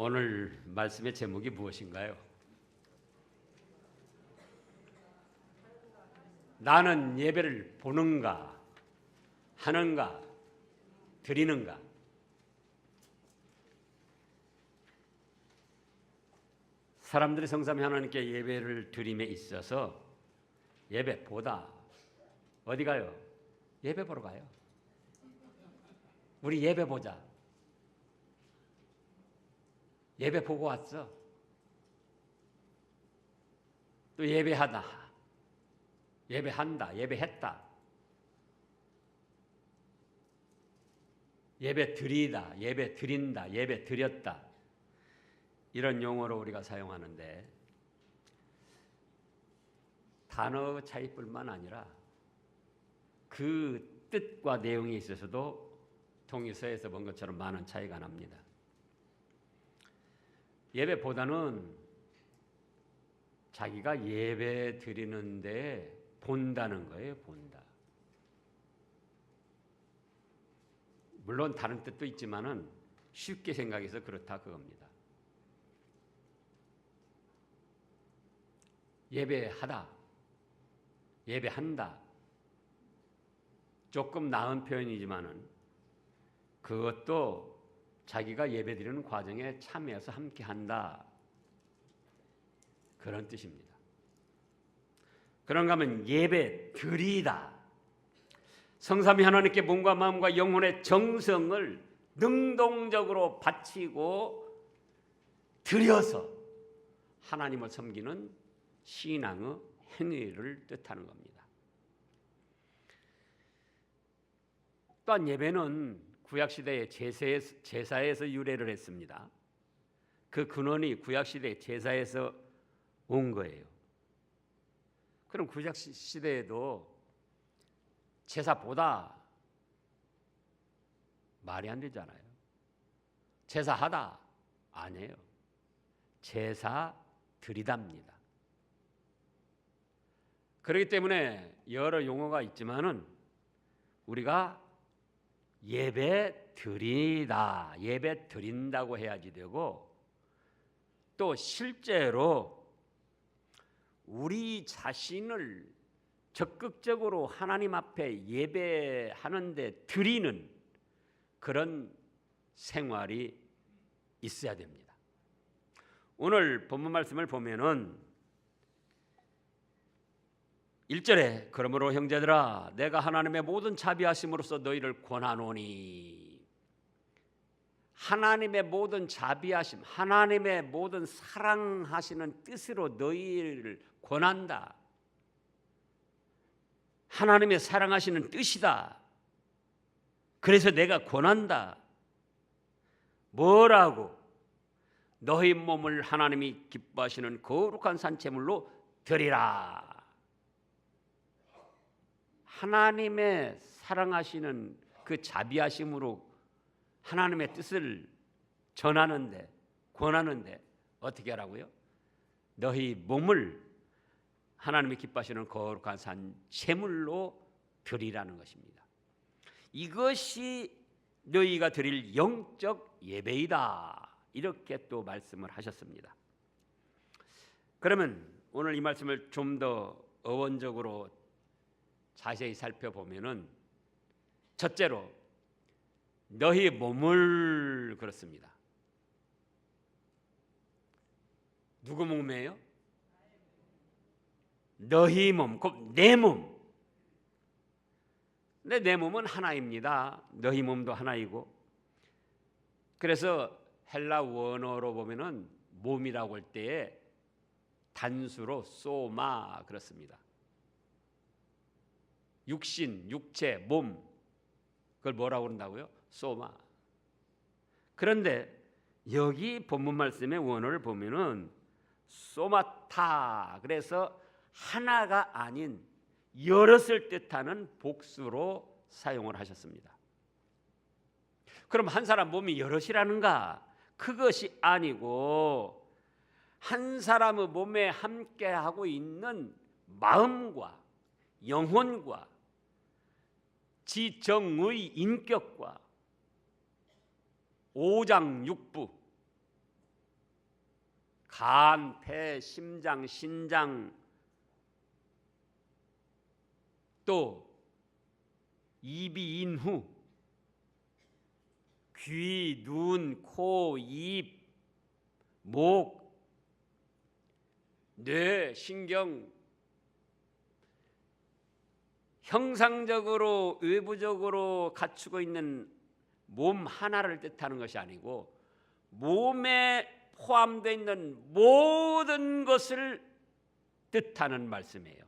오늘 말씀의 제목이 무엇인가요? 나는 예배를 보는가, 하는가, 드리는가? 사람들이 성삼위 하나님께 예배를 드림에 있어서 예배 보다 어디 가요? 예배 보러 가요. 우리 예배 보자. 예배 보고 왔어. 또 예배하다. 예배한다. 예배했다. 예배 드리다. 예배 드린다. 예배 드렸다. 이런 용어로 우리가 사용하는데 단어 차이뿐만 아니라 그 뜻과 내용에 있어서도 동의서에서 본 것처럼 많은 차이가 납니다. 예배보다는 자기가 예배 드리는데 본다는 거예요. 본다. 물론 다른 뜻도 있지만은 쉽게 생각해서 그렇다 그겁니다. 예배하다, 예배한다. 조금 나은 표현이지만은 그것도 자기가 예배드리는 과정에 참여해서 함께한다. 그런 뜻입니다. 그런가 하면 예배 드리다. 성삼위 하나님께 몸과 마음과 영혼의 정성을 능동적으로 바치고 드려서 하나님을 섬기는 신앙의 행위를 뜻하는 겁니다. 또한 예배는 구약시대의 제사에서 유래를 했습니다. 그 근원이 구약시대의 제사에서 온 거예요. 그럼 구약시대에도 제사보다 말이 안 되잖아요. 제사하다 아니에요. 제사 드리답니다. 그렇기 때문에 여러 용어가 있지만은 우리가 예배 드리다, 예배 드린다고 해야지 되고 또 실제로 우리 자신을 적극적으로 하나님 앞에 예배하는데 드리는 그런 생활이 있어야 됩니다. 오늘 본문 말씀을 보면은 1절에 그러므로 형제들아 내가 하나님의 모든 자비하심으로써 너희를 권하노니 하나님의 모든 자비하심, 하나님의 모든 사랑하시는 뜻으로 너희를 권한다. 하나님의 사랑하시는 뜻이다. 그래서 내가 권한다. 뭐라고? 너희 몸을 하나님이 기뻐하시는 거룩한 산제물로 드리라. 하나님의 사랑하시는 그 자비하심으로 하나님의 뜻을 전하는데 권하는데 어떻게 하라고요? 너희 몸을 하나님이 기뻐하시는 거룩한 산 제물로 드리라는 것입니다. 이것이 너희가 드릴 영적 예배이다. 이렇게 또 말씀을 하셨습니다. 그러면 오늘 이 말씀을 좀 더 어원적으로 자세히 살펴보면은 첫째로 너희 몸을 그렇습니다. 누구 몸이에요? 너희 몸, 곧 내 몸. 근데 내 몸은 하나입니다. 너희 몸도 하나이고. 그래서 헬라 원어로 보면은 몸이라고 할 때에 단수로 소마 그렇습니다. 육신, 육체, 몸 그걸 뭐라고 그런다고요? 소마. 그런데 여기 본문 말씀의 원어를 보면은 소마타 그래서 하나가 아닌 여럿을 뜻하는 복수로 사용을 하셨습니다. 그럼 한 사람 몸이 여럿이라는가? 그것이 아니고 한 사람의 몸에 함께하고 있는 마음과 영혼과 지정의 인격과 오장육부 간, 폐, 심장, 신장, 또 입이 인후, 귀, 눈, 코, 입, 목, 뇌, 신경, 형상적으로 외부적으로 갖추고 있는 몸 하나를 뜻하는 것이 아니고 몸에 포함되어 있는 모든 것을 뜻하는 말씀이에요.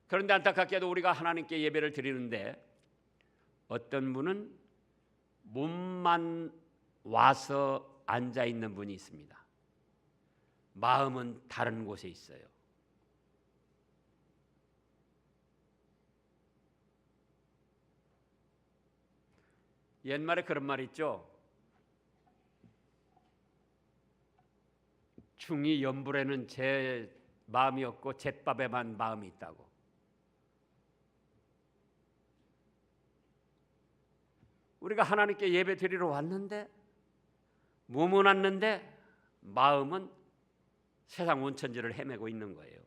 그런데 안타깝게도 우리가 하나님께 예배를 드리는데 어떤 분은 몸만 와서 앉아 있는 분이 있습니다. 마음은 다른 곳에 있어요. 옛말에 그런 말 있죠. 충이 연불에는 제 마음이 없고 잿밥에만 마음이 있다고. 우리가 하나님께 예배 드리러 왔는데 몸은 왔는데 마음은 세상 온천지를 헤매고 있는 거예요.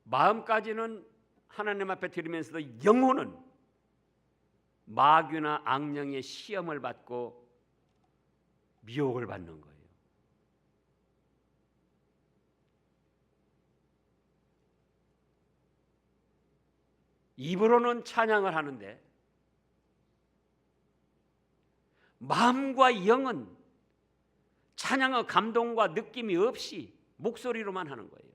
마음까지는 하나님 앞에 드리면서도 영혼은 마귀나 악령의 시험을 받고 미혹을 받는 거예요. 입으로는 찬양을 하는데 마음과 영은 찬양의 감동과 느낌이 없이 목소리로만 하는 거예요.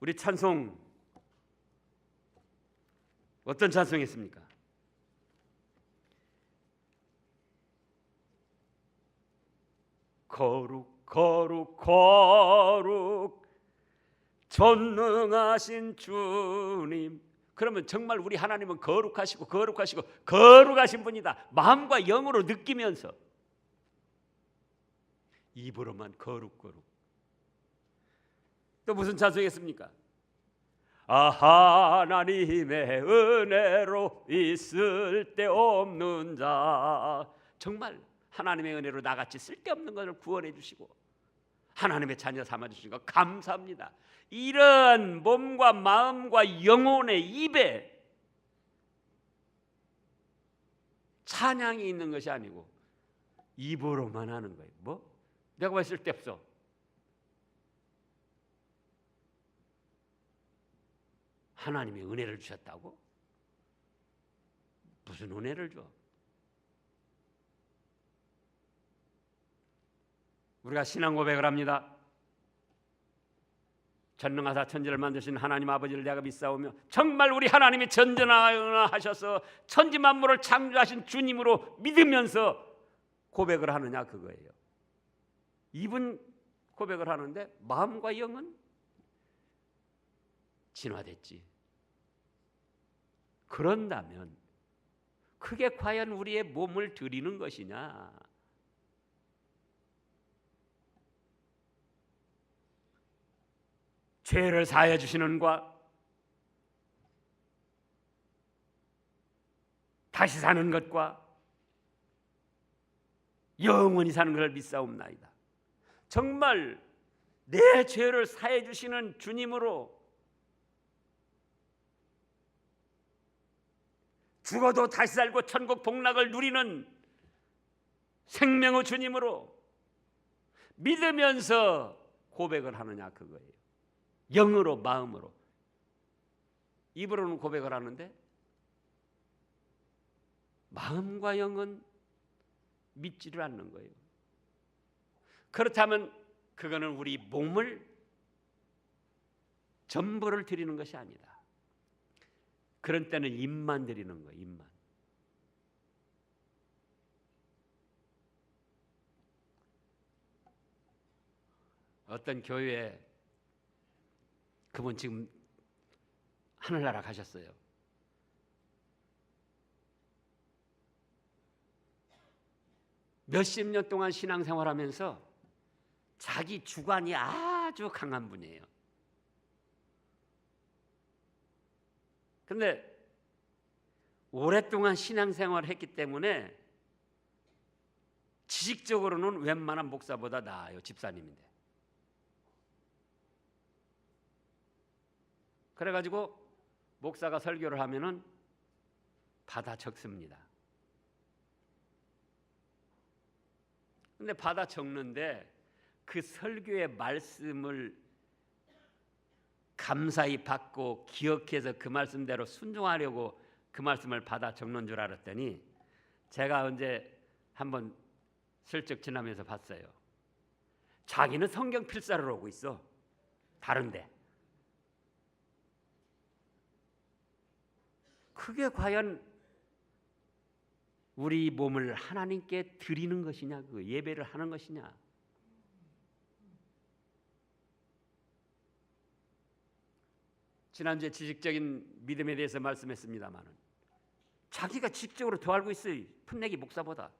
우리 찬송 어떤 찬송이었습니까? 거룩 거룩 거룩 전능하신 주님. 그러면 정말 우리 하나님은 거룩하시고 거룩하시고 거룩하신 분이다. 마음과 영으로 느끼면서 입으로만 거룩 거룩. 또 무슨 찬송이었습니까? 하나님의 은혜로 있을 데 없는 자. 정말 하나님의 은혜로 나같이 쓸데없는 것을 구원해 주시고 하나님의 자녀 삼아 주신 것 감사합니다. 이런 몸과 마음과 영혼의 입에 찬양이 있는 것이 아니고 입으로만 하는 거예요. 뭐? 내가 왜 쓸데없어? 하나님이 은혜를 주셨다고? 무슨 은혜를 줘? 우리가 신앙 고백을 합니다. 전능하사 천지를 만드신 하나님 아버지를 내가 믿사오며 정말 우리 하나님이 전전하셔서 천지 만물을 창조하신 주님으로 믿으면서 고백을 하느냐 그거예요. 입은 고백을 하는데 마음과 영은 진화됐지. 그런다면 그게 과연 우리의 몸을 드리는 것이냐? 죄를 사해 주시는 과 다시 사는 것과 영원히 사는 것을 믿사옵나이다. 정말 내 죄를 사해 주시는 주님으로 죽어도 다시 살고 천국 복락을 누리는 생명의 주님으로 믿으면서 고백을 하느냐 그거예요. 영으로 마음으로. 입으로는 고백을 하는데 마음과 영은 믿지를 않는 거예요. 그렇다면 그거는 우리 몸을 전부를 드리는 것이 아니다. 그런 때는 입만 드리는 거예요. 입만. 어떤 교회에 그분 지금 하늘나라 가셨어요. 몇십 년 동안 신앙생활하면서 자기 주관이 아주 강한 분이에요. 근데 오랫동안 신앙생활을 했기 때문에 지식적으로는 웬만한 목사보다 나아요. 집사님인데. 그래가지고 목사가 설교를 하면은 받아 적습니다. 근데 받아 적는데 그 설교의 말씀을 감사히 받고 기억해서 그 말씀대로 순종하려고 그 말씀을 받아 적는 줄 알았더니 제가 언제 한번 슬쩍 지나면서 봤어요. 자기는 성경 필사를 하고 있어. 다른데. 그게 과연 우리 몸을 하나님께 드리는 것이냐, 그 예배를 하는 것이냐. 지난주에 지식적인 믿음에 대해서 말씀했습니다만 자기가 지식적으로 더 알고 있어요. 풋내기 목사보다.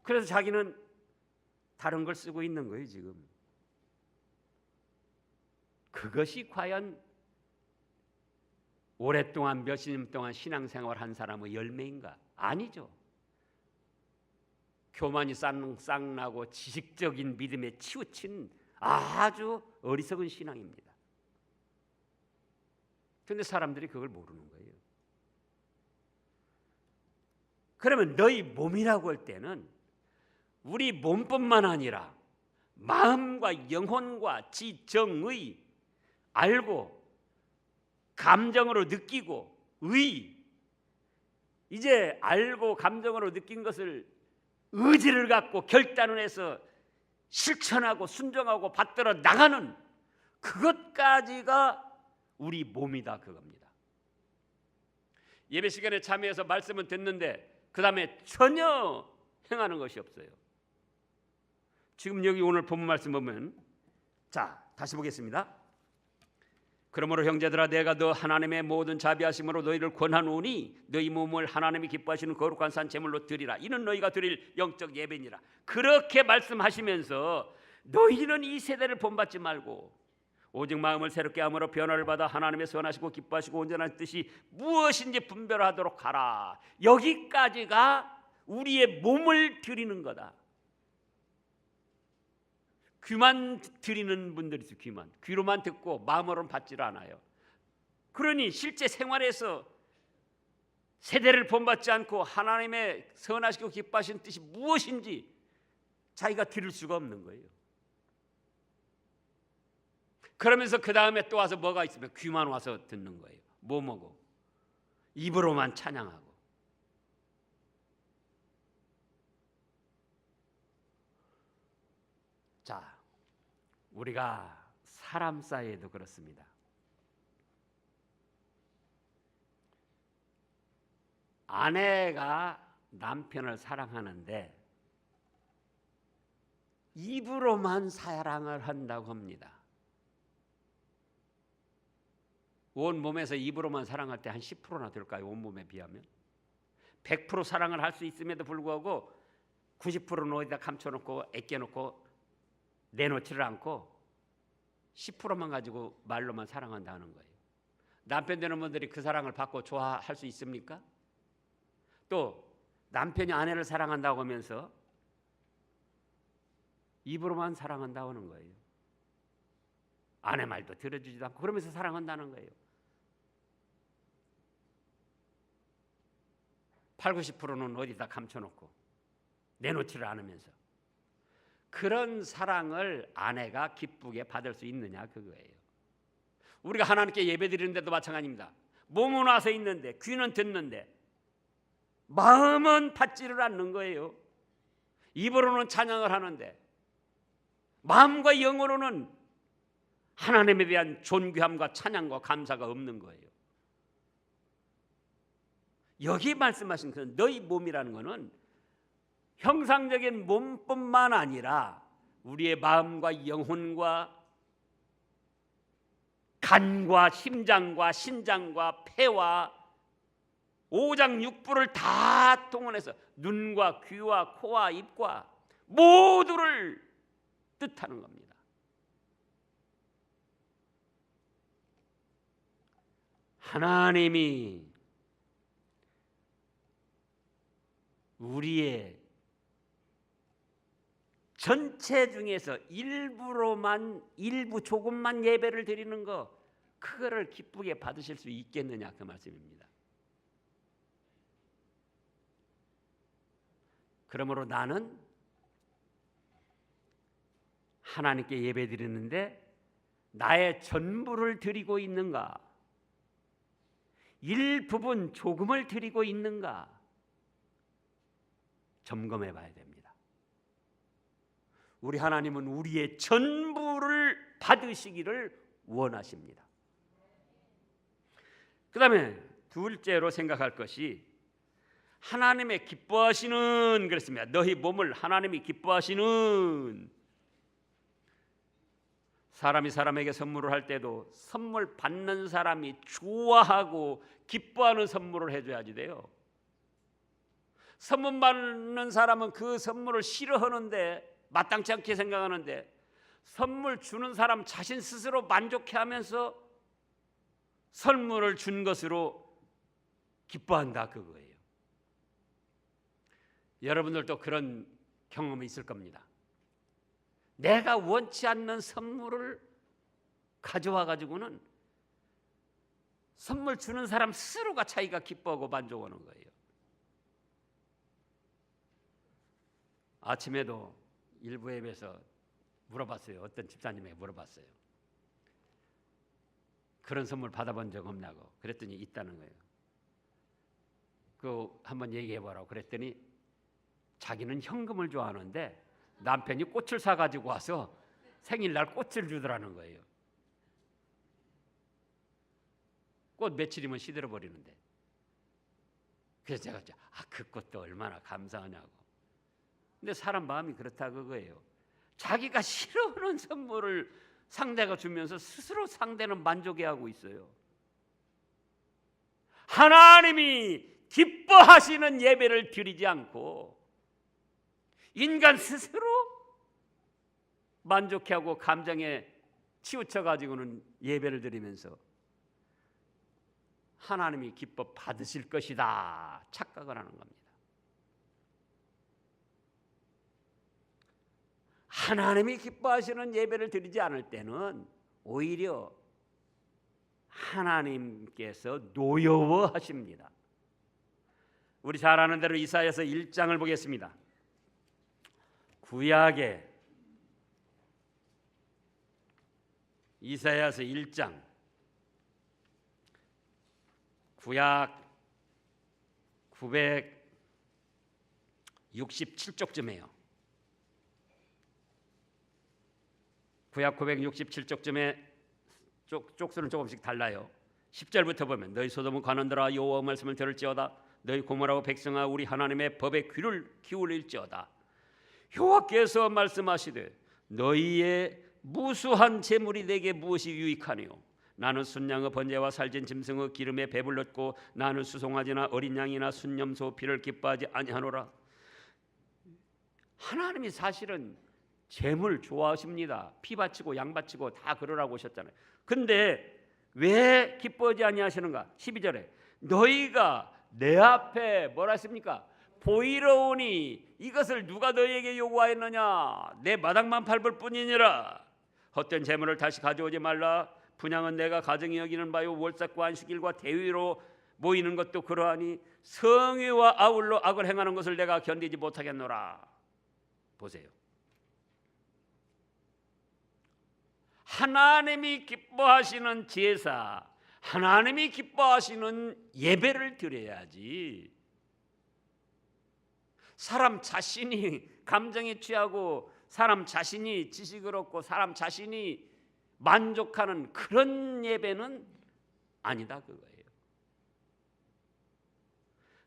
그래서 자기는 다른 걸 쓰고 있는 거예요 지금. 그것이 과연 오랫동안 몇십 년 동안 신앙생활 한 사람의 열매인가? 아니죠. 교만이 쌍나고 지식적인 믿음에 치우친 아주 어리석은 신앙입니다. 그런데 사람들이 그걸 모르는 거예요. 그러면 너희 몸이라고 할 때는 우리 몸뿐만 아니라 마음과 영혼과 지정의 알고 감정으로 느끼고 의, 이제 알고 감정으로 느낀 것을 의지를 갖고 결단을 해서 실천하고 순종하고 받들어 나가는 그것까지가 우리 몸이다 그겁니다. 예배 시간에 참여해서 말씀은 듣는데 그 다음에 전혀 행하는 것이 없어요. 지금 여기 오늘 본문 말씀 보면, 자 다시 보겠습니다. 그러므로 형제들아 내가 너 하나님의 모든 자비하심으로 너희를 권하노니 너희 몸을 하나님이 기뻐하시는 거룩한 산 제물로 드리라. 이는 너희가 드릴 영적 예배니라. 그렇게 말씀하시면서 너희는 이 세대를 본받지 말고 오직 마음을 새롭게 함으로 변화를 받아 하나님의 선하시고 기뻐하시고 온전한 뜻이 무엇인지 분별하도록 하라. 여기까지가 우리의 몸을 드리는 거다. 귀만 드리는 분들이 있어요. 귀로만 듣고 마음으로는 받지를 않아요. 그러니 실제 생활에서 세대를 본받지 않고 하나님의 선하시고 기뻐하시는 뜻이 무엇인지 자기가 들을 수가 없는 거예요. 그러면서 그 다음에 또 와서 뭐가 있으면 귀만 와서 듣는 거예요. 뭐 먹고 입으로만 찬양하고. 자, 우리가 사람 사이에도 그렇습니다. 아내가 남편을 사랑하는데 입으로만 사랑을 한다고 합니다. 온 몸에서 입으로만 사랑할 때 한 10%나 될까요? 온 몸에 비하면 100% 사랑을 할 수 있음에도 불구하고 90%는 어디다 감춰놓고 아껴놓고 내놓지를 않고 10%만 가지고 말로만 사랑한다는 거예요. 남편 되는 분들이 그 사랑을 받고 좋아할 수 있습니까? 또 남편이 아내를 사랑한다고 하면서 입으로만 사랑한다고 하는 거예요. 아내 말도 들어주지도 않고 그러면서 사랑한다는 거예요. 80~90%는 어디다 감춰놓고 내놓지를 않으면서 그런 사랑을 아내가 기쁘게 받을 수 있느냐 그거예요. 우리가 하나님께 예배드리는데도 마찬가지입니다. 몸은 와서 있는데 귀는 듣는데 마음은 받지를 않는 거예요. 입으로는 찬양을 하는데 마음과 영으로는 하나님에 대한 존귀함과 찬양과 감사가 없는 거예요. 여기 말씀하신 그 너희 몸이라는 것은 형상적인 몸뿐만 아니라 우리의 마음과 영혼과 간과 심장과 신장과 폐와 오장육부를 다 동원해서 눈과 귀와 코와 입과 모두를 뜻하는 겁니다. 하나님이 우리의 전체 중에서 일부 조금만 예배를 드리는 거, 그거를 기쁘게 받으실 수 있겠느냐, 그 말씀입니다. 그러므로 나는 하나님께 예배 드리는데 나의 전부를 드리고 있는가, 일부분 조금을 드리고 있는가 점검해 봐야 됩니다. 우리 하나님은 우리의 전부를 받으시기를 원하십니다. 그 다음에 둘째로 생각할 것이 하나님의 기뻐하시는, 그랬습니다. 너희 몸을 하나님이 기뻐하시는, 사람이 사람에게 선물을 할 때도 선물 받는 사람이 좋아하고 기뻐하는 선물을 해줘야지 돼요. 선물 받는 사람은 그 선물을 싫어하는데, 마땅치 않게 생각하는데, 선물 주는 사람 자신 스스로 만족해하면서 선물을 준 것으로 기뻐한다, 그거예요. 여러분들도 그런 경험이 있을 겁니다. 내가 원치 않는 선물을 가져와 가지고는 선물 주는 사람 스스로가 자기가 기뻐하고 만족하는 거예요. 아침에도 일부 예배에서 물어봤어요. 어떤 집사님에게 물어봤어요. 그런 선물 받아본 적 없냐고. 그랬더니 있다는 거예요. 그거 한번 얘기해보라고 그랬더니 자기는 현금을 좋아하는데 남편이 꽃을 사가지고 와서 생일날 꽃을 주더라는 거예요. 꽃 며칠이면 시들어버리는데. 그래서 제가 그 꽃도 얼마나 감사하냐고. 근데 사람 마음이 그렇다 그거예요. 자기가 싫어하는 선물을 상대가 주면서 스스로 상대는 만족해하고 있어요. 하나님이 기뻐하시는 예배를 드리지 않고 인간 스스로 만족해하고 감정에 치우쳐가지고는 예배를 드리면서 하나님이 기뻐 받으실 것이다 착각을 하는 겁니다. 하나님이 기뻐하시는 예배를 드리지 않을 때는 오히려 하나님께서 노여워하십니다. 우리 잘 아는 대로 이사야서 1장을 보겠습니다. 구약의 이사야서 1장, 구약 967쪽쯤에요. 구약 967쪽쯤에 쪽수는 조금씩 달라요. 10절부터 보면 너희 소돔은 관원들아 여호와 말씀을 들을지어다. 너희 고모라고 백성아 우리 하나님의 법에 귀를 기울일지어다. 여호와께서 말씀하시되 너희의 무수한 재물이 내게 무엇이 유익하니요? 나는 순양의 번제와 살진 짐승의 기름에 배불렀고 나는 수송아지나 어린 양이나 순념소 피를 기뻐하지 아니하노라. 하나님이 사실은 재물 좋아하십니다. 피 바치고 양 바치고 다 그러라고 하셨잖아요. 근데 왜 기뻐하지 아니하시는가? 12절에 너희가 내 앞에 뭐라 했습니까? 보이러 오니 이것을 누가 너희에게 요구하였느냐? 내 마당만 밟을 뿐이니라. 헛된 재물을 다시 가져오지 말라. 분향은 내가 가정이 여기는 바요 월삭과 안식일과 대위로 모이는 것도 그러하니 성회와 아울러 악을 행하는 것을 내가 견디지 못하겠노라. 보세요. 하나님이 기뻐하시는 제사, 하나님이 기뻐하시는 예배를 드려야지. 사람 자신이 감정에 취하고 사람 자신이 지식을 얻고 사람 자신이 만족하는 그런 예배는 아니다 그거예요.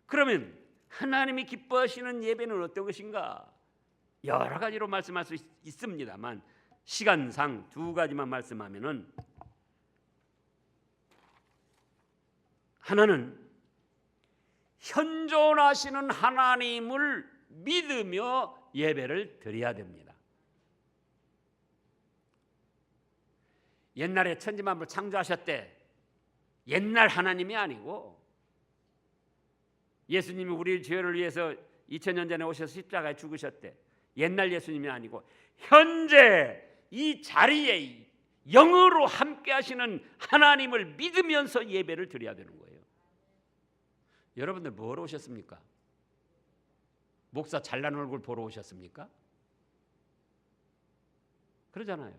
그러면 하나님이 기뻐하시는 예배는 어떤 것인가? 여러 가지로 말씀할 수 있습니다만 시간상 두 가지만 말씀하면은, 하나는 현존하시는 하나님을 믿으며 예배를 드려야 됩니다. 옛날에 천지만물 창조하셨대. 옛날 하나님이 아니고 예수님이 우리 죄를 위해서 2000년 전에 오셔서 십자가에 죽으셨대. 옛날 예수님이 아니고 현재 이 자리에 영으로 함께 하시는 하나님을 믿으면서 예배를 드려야 되는 거예요. 여러분들 뭐로 오셨습니까? 목사 잘난 얼굴 보러 오셨습니까? 그러잖아요.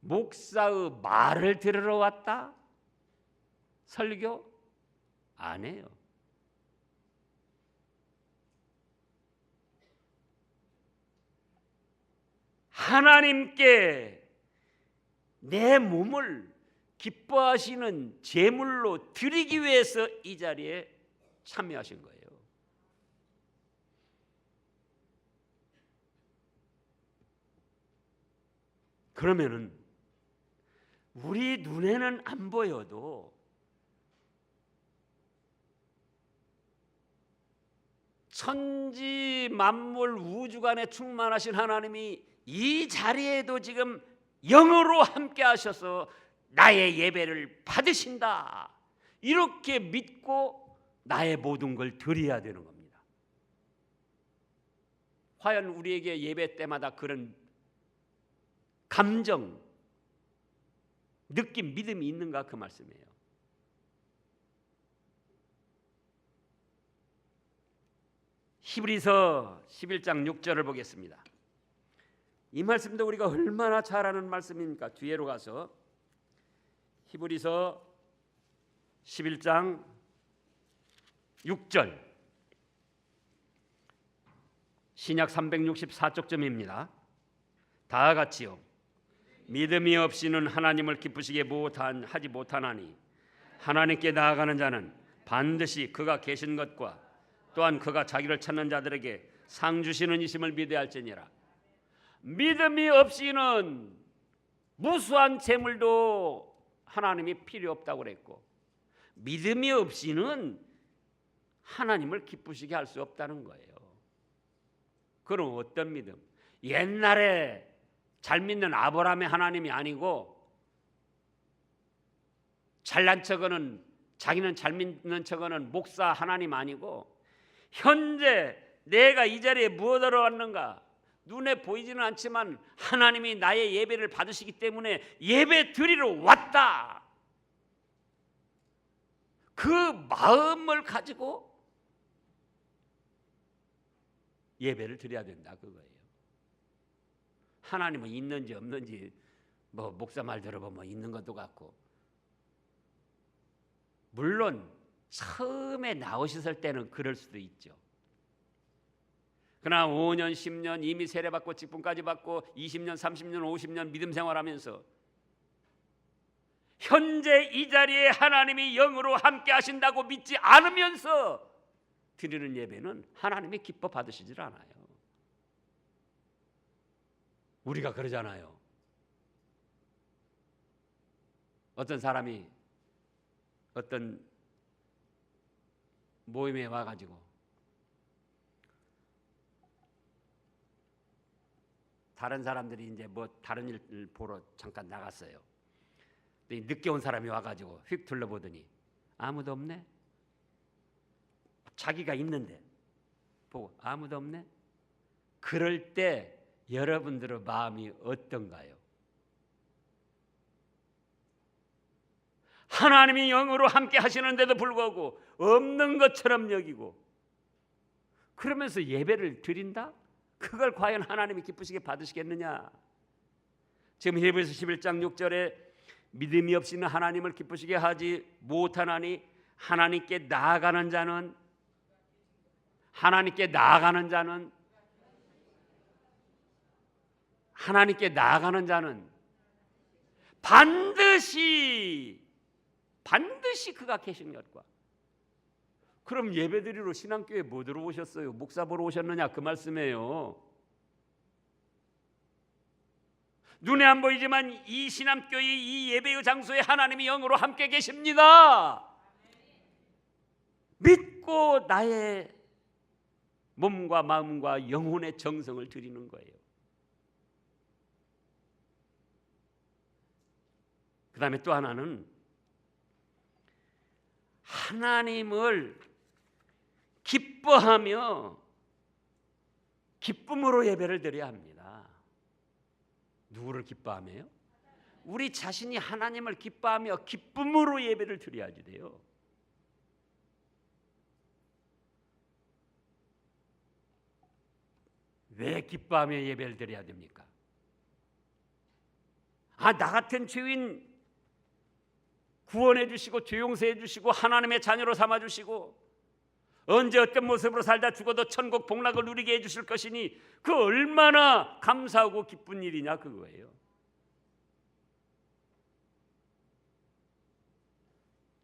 목사의 말을 들으러 왔다? 설교? 안 해요. 하나님께 내 몸을 기뻐하시는 제물로 드리기 위해서 이 자리에 참여하신 거예요. 그러면은 우리 눈에는 안 보여도 천지 만물 우주간에 충만하신 하나님이 이 자리에도 지금 영으로 함께 하셔서 나의 예배를 받으신다. 이렇게 믿고 나의 모든 걸 드려야 되는 겁니다. 과연 우리에게 예배 때마다 그런 감정, 느낌, 믿음이 있는가 그 말씀이에요. 히브리서 11장 6절을 보겠습니다. 이 말씀도 우리가 얼마나 잘 아는 말씀입니까? 뒤에로 가서 히브리서 11장 6절 신약 364쪽점입니다. 다 같이요. 믿음이 없이는 하나님을 기쁘시게 하지 못하나니 하나님께 나아가는 자는 반드시 그가 계신 것과 또한 그가 자기를 찾는 자들에게 상 주시는 이심을 믿어야 할지니라. 믿음이 없이는 무수한 재물도 하나님이 필요 없다고 그랬고, 믿음이 없이는 하나님을 기쁘시게 할 수 없다는 거예요. 그럼 어떤 믿음? 옛날에 잘 믿는 아브라함의 하나님이 아니고, 잘난 척하는, 자기는 잘 믿는 척하는 목사 하나님 아니고, 현재 내가 이 자리에 무엇하러 왔는가? 눈에 보이지는 않지만 하나님이 나의 예배를 받으시기 때문에 예배 드리러 왔다. 그 마음을 가지고 예배를 드려야 된다 그거예요. 하나님은 있는지 없는지 뭐 목사 말 들어보면 있는 것도 같고, 물론 처음에 나오셨을 때는 그럴 수도 있죠. 그러나 5년, 10년 이미 세례받고 직분까지 받고 20년, 30년, 50년 믿음 생활하면서 현재 이 자리에 하나님이 영으로 함께 하신다고 믿지 않으면서 드리는 예배는 하나님이 기뻐 받으시질 않아요. 우리가 그러잖아요. 어떤 사람이 어떤 모임에 와가지고 다른 사람들이 이제 뭐 다른 일 보러 잠깐 나갔어요. 늦게 온 사람이 와가지고 휙 둘러보더니 아무도 없네. 자기가 있는데 보고 아무도 없네. 그럴 때 여러분들의 마음이 어떤가요? 하나님이 영으로 함께 하시는데도 불구하고 없는 것처럼 여기고 그러면서 예배를 드린다? 그걸 과연 하나님이 기쁘시게 받으시겠느냐? 지금 히브리서 11장 6절에 믿음이 없이는 하나님을 기쁘시게 하지 못하나니 하나님께 나아가는 자는 하나님께 나아가는 반드시 그가 계신 것과. 그럼 예배드리러 신앙교회 뭐 들어오셨어요? 목사 보러 오셨느냐? 그 말씀이에요. 눈에 안 보이지만 이 신앙교회 이 예배의 장소에 하나님이 영으로 함께 계십니다. 믿고 나의 몸과 마음과 영혼의 정성을 드리는 거예요. 그 다음에 또 하나는 하나님을 기뻐하며 기쁨으로 예배를 드려야 합니다. 누구를 기뻐하며요? 우리 자신이 하나님을 기뻐하며 기쁨으로 예배를 드려야지 돼요. 왜 기뻐하며 예배를 드려야 됩니까? 나 같은 죄인 구원해 주시고 죄 용서해 주시고 하나님의 자녀로 삼아 주시고 언제 어떤 모습으로 살다 죽어도 천국 복락을 누리게 해 주실 것이니 그 얼마나 감사하고 기쁜 일이냐 그거예요.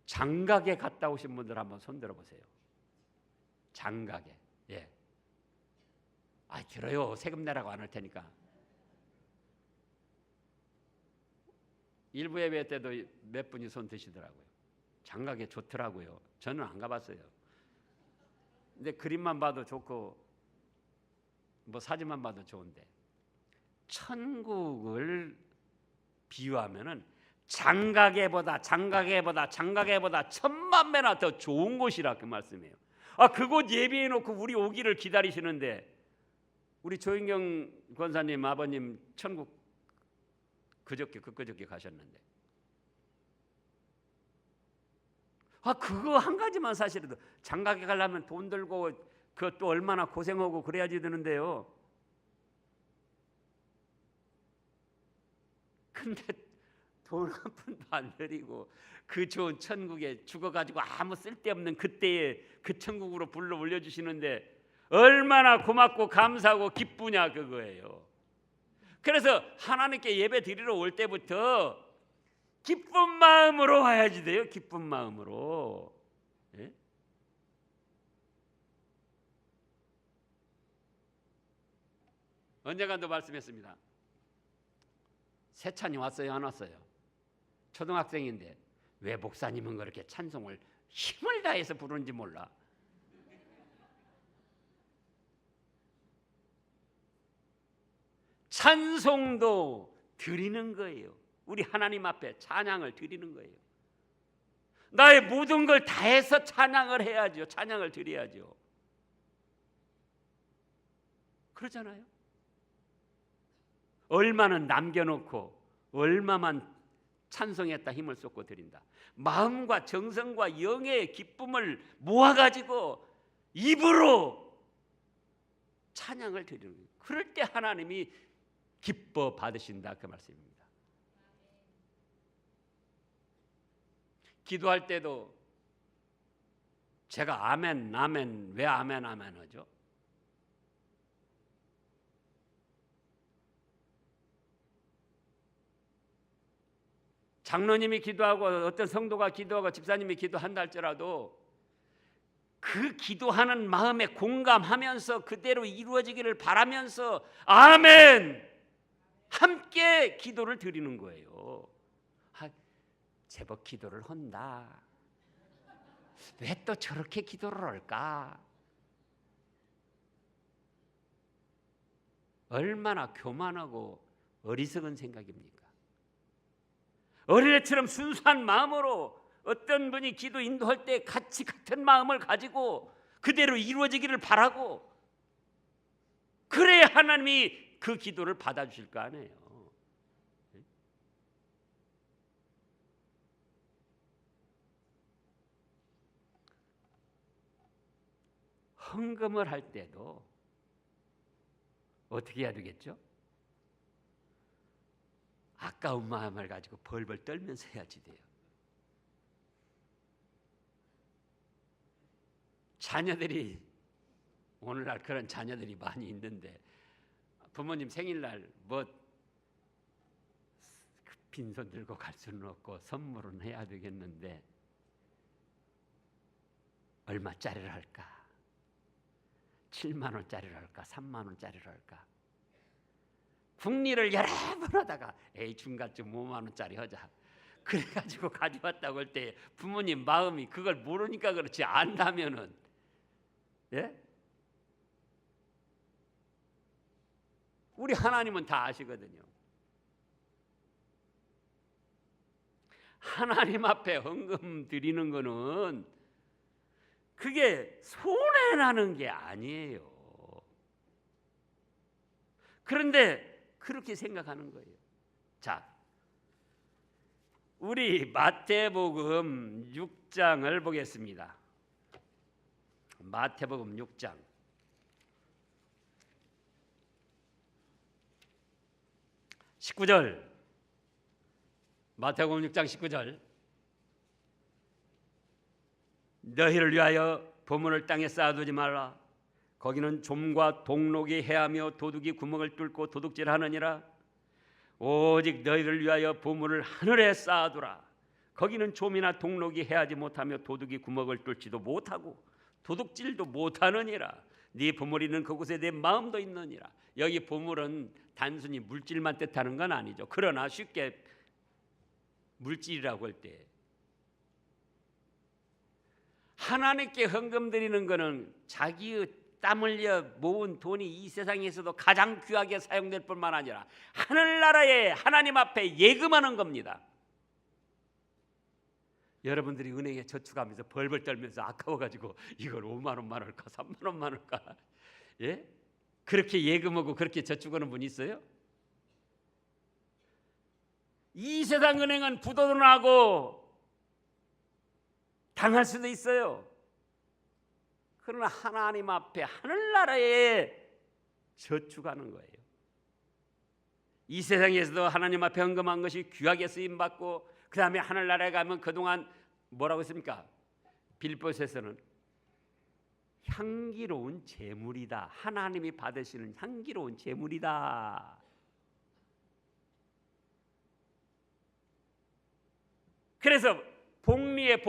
장각에 갔다 오신 분들 한번 손 들어보세요. 장각에. 예. 들어요. 세금 내라고 안 할 테니까. 일부 예배 때도 몇 분이 손 드시더라고요. 장각에 좋더라고요. 저는 안 가봤어요. 근데 그림만 봐도 좋고 뭐 사진만 봐도 좋은데 천국을 비유하면은 장가게보다 천만 배나 더 좋은 곳이라 그 말씀이에요. 그곳 예비해 놓고 우리 오기를 기다리시는데 우리 조인경 권사님 아버님 천국 그저께 가셨는데 그거 한 가지만 사실은 장가게 가려면 돈 들고 그것도 얼마나 고생하고 그래야지 되는데요. 근데 돈 한 푼도 안 들이고 그 좋은 천국에 죽어가지고 아무 쓸데없는 그때의 그 천국으로 불러 올려주시는데 얼마나 고맙고 감사하고 기쁘냐 그거예요. 그래서 하나님께 예배 드리러 올 때부터 기쁜 마음으로 와야지 돼요. 기쁜 마음으로. 예? 언젠가도 말씀했습니다. 세찬이 왔어요 안 왔어요? 초등학생인데 왜 목사님은 그렇게 찬송을 힘을 다해서 부르는지 몰라. 찬송도 드리는 거예요. 우리 하나님 앞에 찬양을 드리는 거예요. 나의 모든 걸 다해서 찬양을 해야죠. 찬양을 드려야죠. 그러잖아요. 얼마는 남겨놓고 얼마만 찬송했다 힘을 쏟고 드린다. 마음과 정성과 영의 기쁨을 모아가지고 입으로 찬양을 드리는 거예요. 그럴 때 하나님이 기뻐 받으신다 그 말씀입니다. 기도할 때도 제가 아멘 왜 아멘 하죠? 장로님이 기도하고 어떤 성도가 기도하고 집사님이 기도한다 할지라도 그 기도하는 마음에 공감하면서 그대로 이루어지기를 바라면서 아멘 함께 기도를 드리는 거예요. 제법 기도를 한다. 왜 또 저렇게 기도를 할까? 얼마나 교만하고 어리석은 생각입니까? 어린애처럼 순수한 마음으로 어떤 분이 기도 인도할 때 같은 마음을 가지고 그대로 이루어지기를 바라고 그래야 하나님이 그 기도를 받아주실 거 아니에요. 헌금을 할 때도 어떻게 해야 되겠죠? 아까운 마음을 가지고 벌벌 떨면서 해야지 돼요. 자녀들이 오늘날 그런 자녀들이 많이 있는데 부모님 생일날 뭐 빈손 들고 갈 수는 없고 선물은 해야 되겠는데 얼마짜리를 할까? 7만 원짜리를 할까? 3만 원짜리를 할까? 국리를 여러 번 하다가 중간쯤 5만 원짜리 하자. 그래가지고 가져왔다고 할 때 부모님 마음이 그걸 모르니까 그렇지 안다면은 예? 우리 하나님은 다 아시거든요. 하나님 앞에 헌금 드리는 거는 그게 손해나는 게 아니에요. 그런데 그렇게 생각하는 거예요. 자, 우리 마태복음 6장을 보겠습니다. 마태복음 6장 19절, 마태복음 6장 19절. 너희를 위하여 보물을 땅에 쌓아두지 말라. 거기는 좀과 동록이 해하며 도둑이 구멍을 뚫고 도둑질하느니라. 오직 너희를 위하여 보물을 하늘에 쌓아두라. 거기는 좀이나 동록이 해하지 못하며 도둑이 구멍을 뚫지도 못하고 도둑질도 못하느니라. 네 보물이 있는 그곳에 내 마음도 있느니라. 여기 보물은 단순히 물질만 뜻하는 건 아니죠. 그러나 쉽게 물질이라고 할 때 하나님께 헌금 드리는 것은 자기의 땀 흘려 모은 돈이 이 세상에서도 가장 귀하게 사용될 뿐만 아니라 하늘나라에 하나님 앞에 예금하는 겁니다. 여러분들이 은행에 저축하면서 벌벌 떨면서 아까워가지고 이걸 5만 원만 할까 3만 원만 할까, 예? 그렇게 예금하고 그렇게 저축하는 분 있어요? 이 세상 은행은 부도덕하고 당할 수도 있어요. 그러나 하나님 앞에 하늘나라에 저축하는 거예요. 이 세상에서도 하나님 앞에 헌금한 것이 귀하게 쓰임받고 그 다음에 하늘나라에 가면 그동안 뭐라고 했습니까? 빌보셋에서는 향기로운 제물이다. 하나님이 받으시는 향기로운 제물이다. 그래서 복리를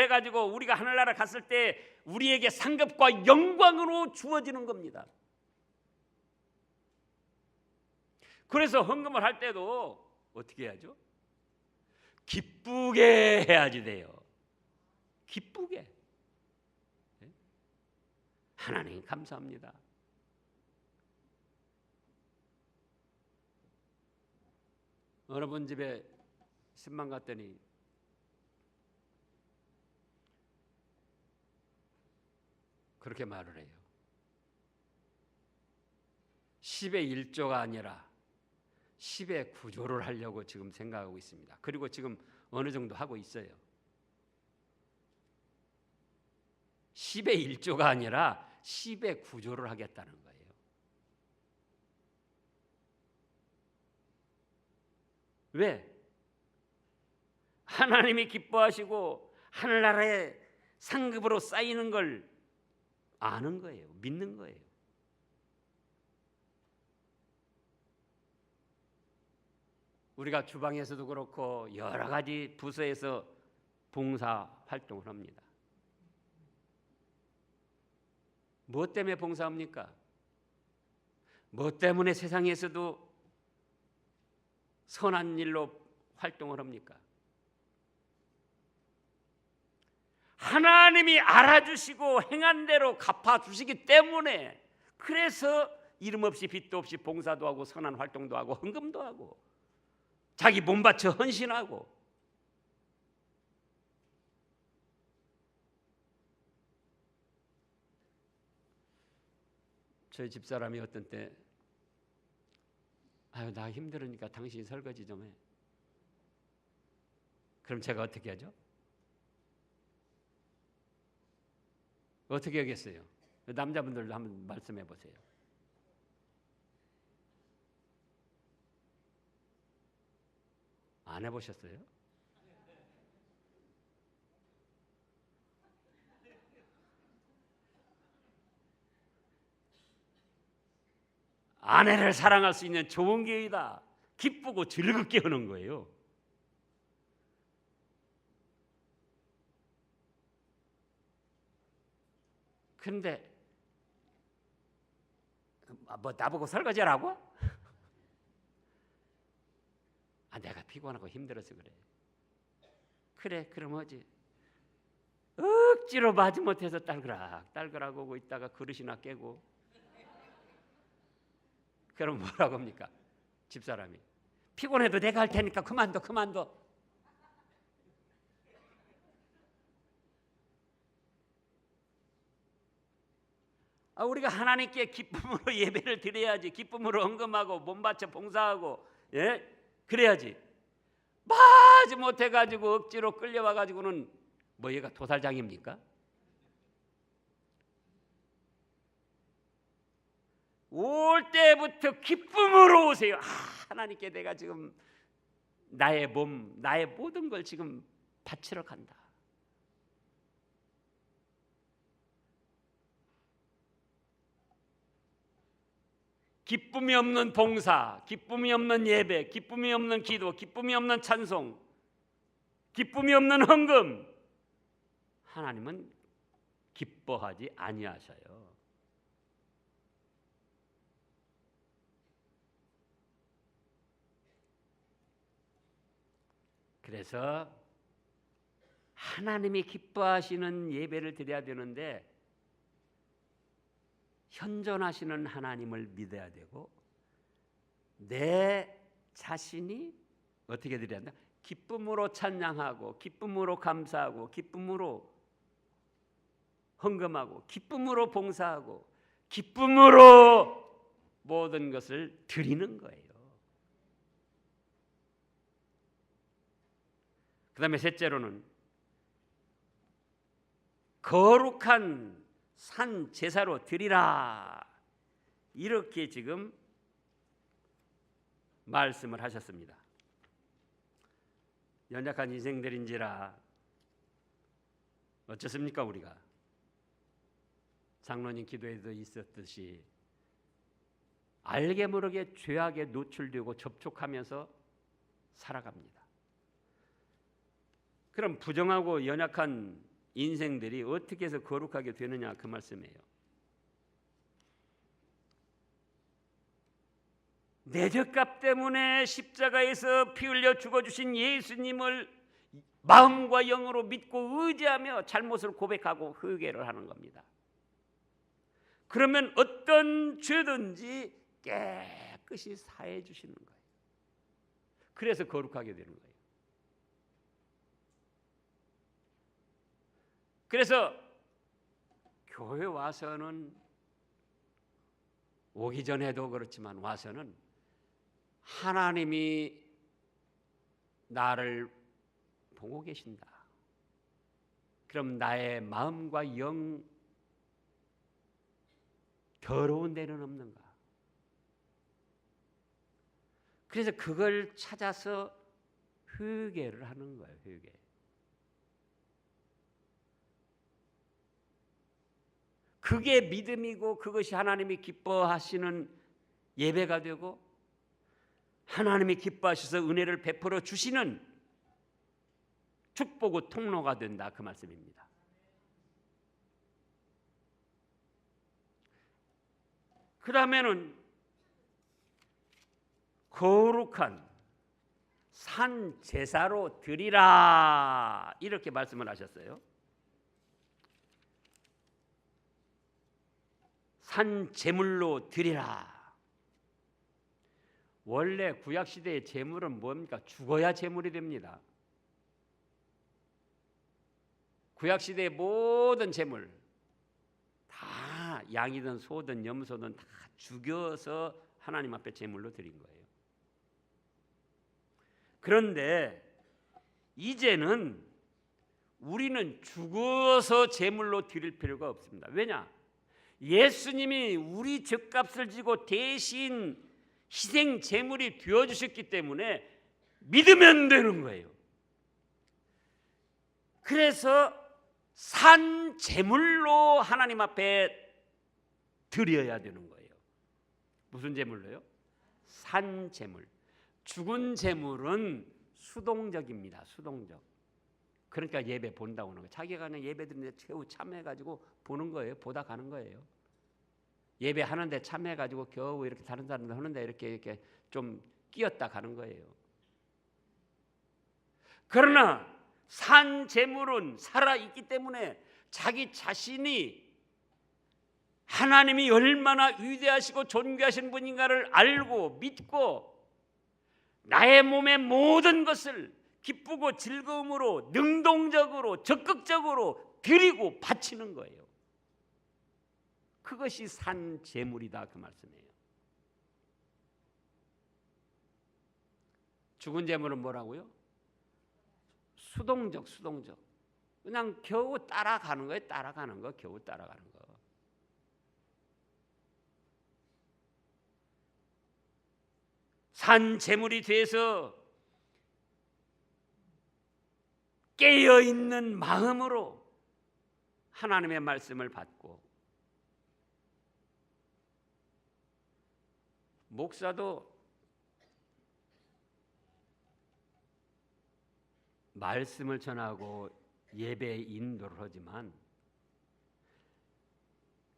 해가지고 우리가 하늘나라 갔을 때 우리에게 상급과 영광으로 주어지는 겁니다. 그래서 헌금을 할 때도 어떻게 해야죠? 기쁘게 해야지 돼요. 기쁘게. 하나님 감사합니다. 어느 분 집에 신방 갔더니 그렇게 말을 해요. 10의 1조가 아니라 10의 9조를 하려고 지금 생각하고 있습니다. 그리고 지금 어느 정도 하고 있어요. 10의 1조가 아니라 10의 9조를 하겠다는 거예요. 왜? 하나님이 기뻐하시고 하늘나라에 상급으로 쌓이는 걸 아는 거예요. 믿는 거예요. 우리가 주방에서도 그렇고 여러 가지 부서에서 봉사 활동을 합니다. 무엇 때문에 봉사합니까? 무엇 때문에 세상에서도 선한 일로 활동을 합니까? 하나님이 알아주시고 행한 대로 갚아주시기 때문에, 그래서 이름 없이 빚도 없이 봉사도 하고 선한 활동도 하고 헌금도 하고 자기 몸 바쳐 헌신하고. 저희 집사람이 어떤 때 아유 나 힘들으니까 당신이 설거지 좀 해. 그럼 제가 어떻게 하죠? 어떻게 하겠어요? 남자분들도 한번 말씀해 보세요. 안 해보셨어요? 아내를 사랑할 수 있는 좋은 기회이다. 기쁘고 즐겁게 하는 거예요. 그런데 뭐 나보고 설거지하라고? 아 내가 피곤하고 힘들어서 그래. 그래 그럼 하지. 억지로 마지못해서 딸그락 오고 있다가 그릇이나 깨고. 그럼 뭐라고 합니까? 집사람이 피곤해도 내가 할 테니까 그만둬. 우리가 하나님께 기쁨으로 예배를 드려야지. 기쁨으로 헌금하고 몸 바쳐 봉사하고, 예? 그래야지. 마지 못해가지고 억지로 끌려와가지고는 뭐 얘가 도살장입니까? 올 때부터 기쁨으로 오세요. 하나님께 내가 지금 나의 몸, 나의 모든 걸 지금 바치러 간다. 기쁨이 없는 봉사, 기쁨이 없는 예배, 기쁨이 없는 기도, 기쁨이 없는 찬송, 기쁨이 없는 헌금, 하나님은 기뻐하지 아니하셔요. 그래서 하나님이 기뻐하시는 예배를 드려야 되는데 현존하시는 하나님을 믿어야 되고 내 자신이 어떻게 드려야 한다? 기쁨으로 찬양하고 기쁨으로 감사하고 기쁨으로 헌금하고 기쁨으로 봉사하고 기쁨으로 모든 것을 드리는 거예요. 그 다음에 셋째로는 거룩한 산 제사로 드리라, 이렇게 지금 말씀을 하셨습니다. 연약한 인생들인지라 어쩌습니까? 우리가 장로님 기도에도 있었듯이 알게 모르게 죄악에 노출되고 접촉하면서 살아갑니다. 그럼 부정하고 연약한 인생들이 어떻게 해서 거룩하게 되느냐, 그 말씀이에요. 내 죗값 때문에 십자가에서 피 흘려 죽어주신 예수님을 마음과 영으로 믿고 의지하며 잘못을 고백하고 회개를 하는 겁니다. 그러면 어떤 죄든지 깨끗이 사해 주시는 거예요. 그래서 거룩하게 되는 거예요. 그래서 교회 와서는, 오기 전에도 그렇지만 와서는 하나님이 나를 보고 계신다. 그럼 나의 마음과 영 더러운 데는 없는가? 그래서 그걸 찾아서 회개를 하는 거예요. 회개. 그게 믿음이고 그것이 하나님이 기뻐하시는 예배가 되고 하나님이 기뻐하셔서 은혜를 베풀어 주시는 축복의 통로가 된다, 그 말씀입니다. 그 다음에는 거룩한 산 제사로 드리라, 이렇게 말씀을 하셨어요. 산 제물로 드리라. 원래 구약 시대의 제물은 뭡니까? 죽어야 제물이 됩니다. 구약 시대의 모든 제물 다 양이든 소든 염소든 다 죽여서 하나님 앞에 제물로 드린 거예요. 그런데 이제는 우리는 죽어서 제물로 드릴 필요가 없습니다. 왜냐? 예수님이 우리 죗값을 지고 대신 희생 제물이 되어 주셨기 때문에 믿으면 되는 거예요. 그래서 산 제물로 하나님 앞에 드려야 되는 거예요. 무슨 제물로요? 산 제물. 죽은 제물은 수동적입니다. 수동적. 그러니까 예배 본다고 하는 거예요. 자기가 그냥 예배 드리는데 겨우 참여해가지고 보는 거예요. 보다 가는 거예요. 예배 하는데 참여해가지고 겨우 이렇게 다른 사람들 하는데 이렇게 좀 끼었다 가는 거예요. 그러나 산 제물은 살아있기 때문에 자기 자신이 하나님이 얼마나 위대하시고 존귀하신 분인가를 알고 믿고 나의 몸의 모든 것을 기쁘고 즐거움으로 능동적으로 적극적으로 드리고 바치는 거예요. 그것이 산 제물이다 그 말씀이에요. 죽은 제물은 뭐라고요? 수동적. 그냥 겨우 따라가는 거예요. 겨우 따라가는 거. 산 제물이 돼서 깨어있는 마음으로 하나님의 말씀을 받고, 목사도 말씀을 전하고 예배 인도를 하지만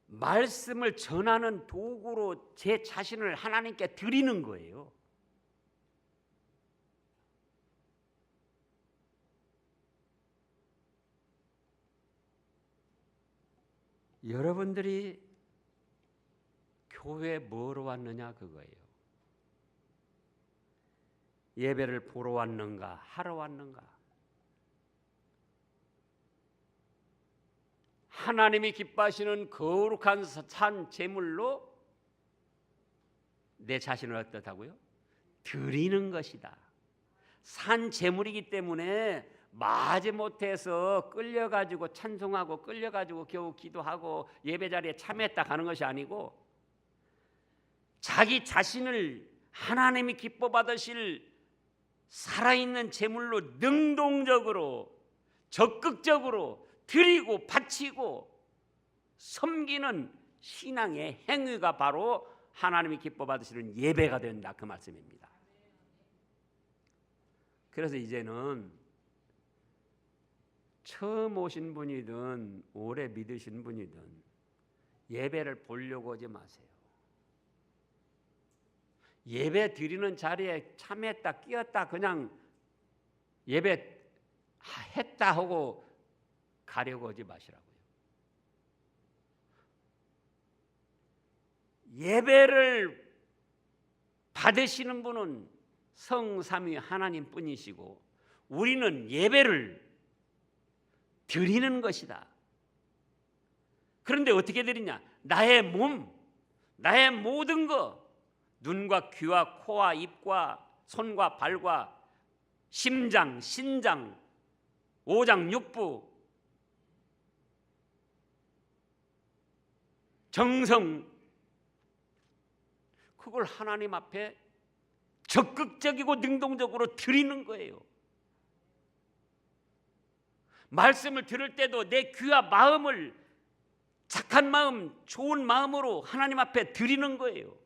말씀을 전하는 도구로 제 자신을 하나님께 드리는 거예요. 여러분들이 교회에 뭐로 왔느냐 그거예요. 예배를 보러 왔는가, 하러 왔는가? 하나님이 기뻐하시는 거룩한 산 제물로 내 자신을 어떻다고요? 드리는 것이다. 산 제물이기 때문에 마지못해서 끌려가지고 찬송하고 끌려가지고 겨우 기도하고 예배 자리에 참여했다 가는 것이 아니고, 자기 자신을 하나님이 기뻐 받으실 살아있는 제물로 능동적으로 적극적으로 드리고 바치고 섬기는 신앙의 행위가 바로 하나님이 기뻐 받으시는 예배가 된다 그 말씀입니다. 그래서 이제는 처음 오신 분이든 오래 믿으신 분이든 예배를 보려고 하지 마세요. 예배 드리는 자리에 참여했다 끼었다 그냥 예배 했다 하고 가려고 하지 마시라고요. 예배를 받으시는 분은 성삼위 하나님뿐이시고 우리는 예배를 드리는 것이다. 그런데 어떻게 드리냐? 나의 몸, 나의 모든 것, 눈과 귀와 코와 입과 손과 발과 심장, 신장, 오장 육부, 정성, 그걸 하나님 앞에 적극적이고 능동적으로 드리는 거예요. 말씀을 들을 때도 내 귀와 마음을 착한 마음, 좋은 마음으로 하나님 앞에 드리는 거예요.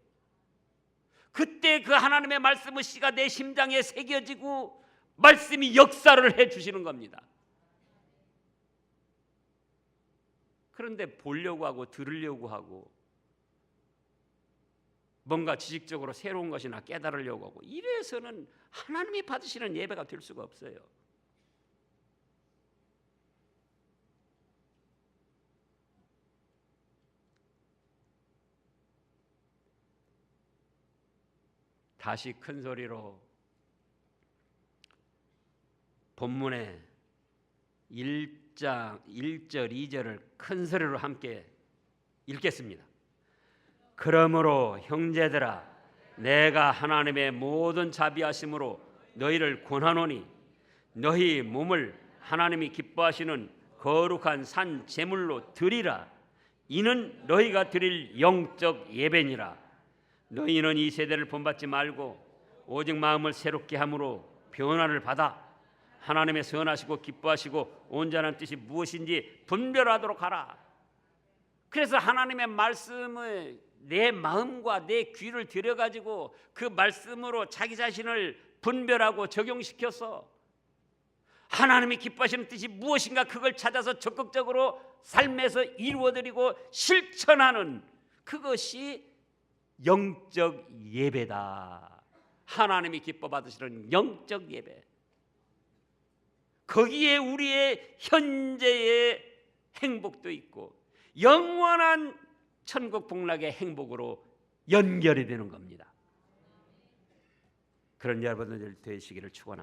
그때 그 하나님의 말씀의 씨가 내 심장에 새겨지고 말씀이 역사를 해 주시는 겁니다. 그런데 보려고 하고 들으려고 하고 뭔가 지식적으로 새로운 것이나 깨달으려고 하고 이래서는 하나님이 받으시는 예배가 될 수가 없어요. 다시 큰 소리로 본문의 1장 1절 2절을 큰 소리로 함께 읽겠습니다. 그러므로 형제들아 내가 하나님의 모든 자비하심으로 너희를 권하노니 너희 몸을 하나님이 기뻐하시는 거룩한 산 제물로 드리라. 이는 너희가 드릴 영적 예배니라. 너희는 이 세대를 본받지 말고 오직 마음을 새롭게 함으로 변화를 받아 하나님의 선하시고 기뻐하시고 온전한 뜻이 무엇인지 분별하도록 하라. 그래서 하나님의 말씀을 내 마음과 내 귀를 들여가지고 그 말씀으로 자기 자신을 분별하고 적용시켜서 하나님이 기뻐하시는 뜻이 무엇인가 그걸 찾아서 적극적으로 삶에서 이루어드리고 실천하는 그것이 영적 예배다. 하나님이 기뻐 받으시는 영적 예배. 거기에 우리의 현재의 행복도 있고 영원한 천국 복락의 행복으로 연결이 되는 겁니다. 그런 여러분들 되시기를 축원합니다.